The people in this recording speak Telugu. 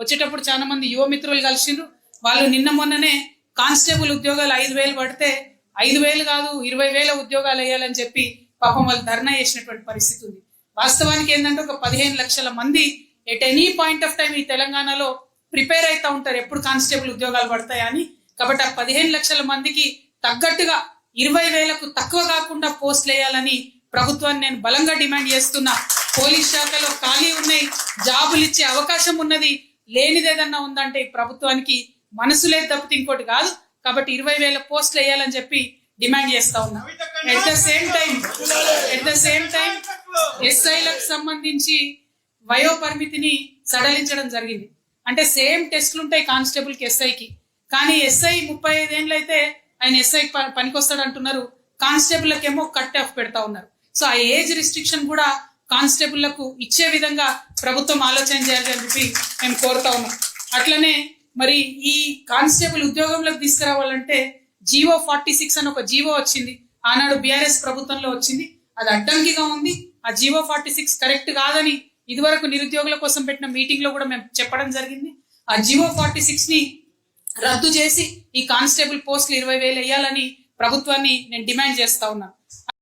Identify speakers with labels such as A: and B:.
A: వచ్చేటప్పుడు చాలా మంది యువ మిత్రులు కలిసిండ్రు. వాళ్ళు నిన్న మొన్ననే కానిస్టేబుల్ ఉద్యోగాలు 5,000 పడితే 5,000 కాదు 20,000 ఉద్యోగాలు వేయాలని చెప్పి పాపం వాళ్ళు ధర్నా చేసినటువంటి పరిస్థితి ఉంది. వాస్తవానికి ఏంటంటే ఒక 15 లక్షల మంది at any point of time ఈ తెలంగాణలో ప్రిపేర్ అవుతా ఉంటారు ఎప్పుడు కానిస్టేబుల్ ఉద్యోగాలు పడతాయని. కాబట్టి ఆ 15 లక్షల మందికి తగ్గట్టుగా 20,000కు తక్కువ కాకుండా పోస్టులు వేయాలని ప్రభుత్వాన్ని నేను బలంగా డిమాండ్ చేస్తున్నా. పోలీస్ శాఖలో ఖాళీ ఉన్నాయి, జాబులు ఇచ్చే అవకాశం ఉన్నది, లేనిదేదన్నా ఉందంటే ఈ ప్రభుత్వానికి మనసు లేదు తప్పితే ఇంకోటి కాదు. కాబట్టి 20,000 పోస్టులు వేయాలని చెప్పి డిమాండ్ చేస్తా ఉన్నా. ఎట్ ద సేమ్ టైం ఎస్ఐలకు సంబంధించి వయో పరిమితిని సడలించడం జరిగింది. అంటే సేమ్ టెస్టులు ఉంటాయి కానిస్టేబుల్ కి ఎస్ఐకి, కానీ ఎస్ఐ 35 ఏళ్ళు అయితే ఆయన ఎస్ఐ పనికొస్తాడు అంటున్నారు, కానిస్టేబుల్కేమో కట్ ఆఫ్ పెడతా ఉన్నారు. సో ఆ ఏజ్ రిస్ట్రిక్షన్ కూడా కానిస్టేబుల్లకు ఇచ్చే విధంగా ప్రభుత్వం ఆలోచన చేయాలని చెప్పి మేము కోరుతా ఉన్నాం. అట్లనే మరి ఈ కానిస్టేబుల్ ఉద్యోగంలోకి తీసుకురావాలంటే జీవో 46 అని ఒక జీవో వచ్చింది, ఆనాడు బీఆర్ఎస్ ప్రభుత్వంలో వచ్చింది. అది అడ్డంకిగా ఉంది. ఆ జీవో 46 కరెక్ట్ కాదని ఇదివరకు నిరుద్యోగుల కోసం పెట్టిన మీటింగ్ లో కూడా మేము చెప్పడం జరిగింది. ఆ జీవో 46 ని రద్దు చేసి ఈ కానిస్టేబుల్ పోస్టులు 20,000 వేయాలని ప్రభుత్వాన్ని నేను డిమాండ్ చేస్తా ఉన్నాను.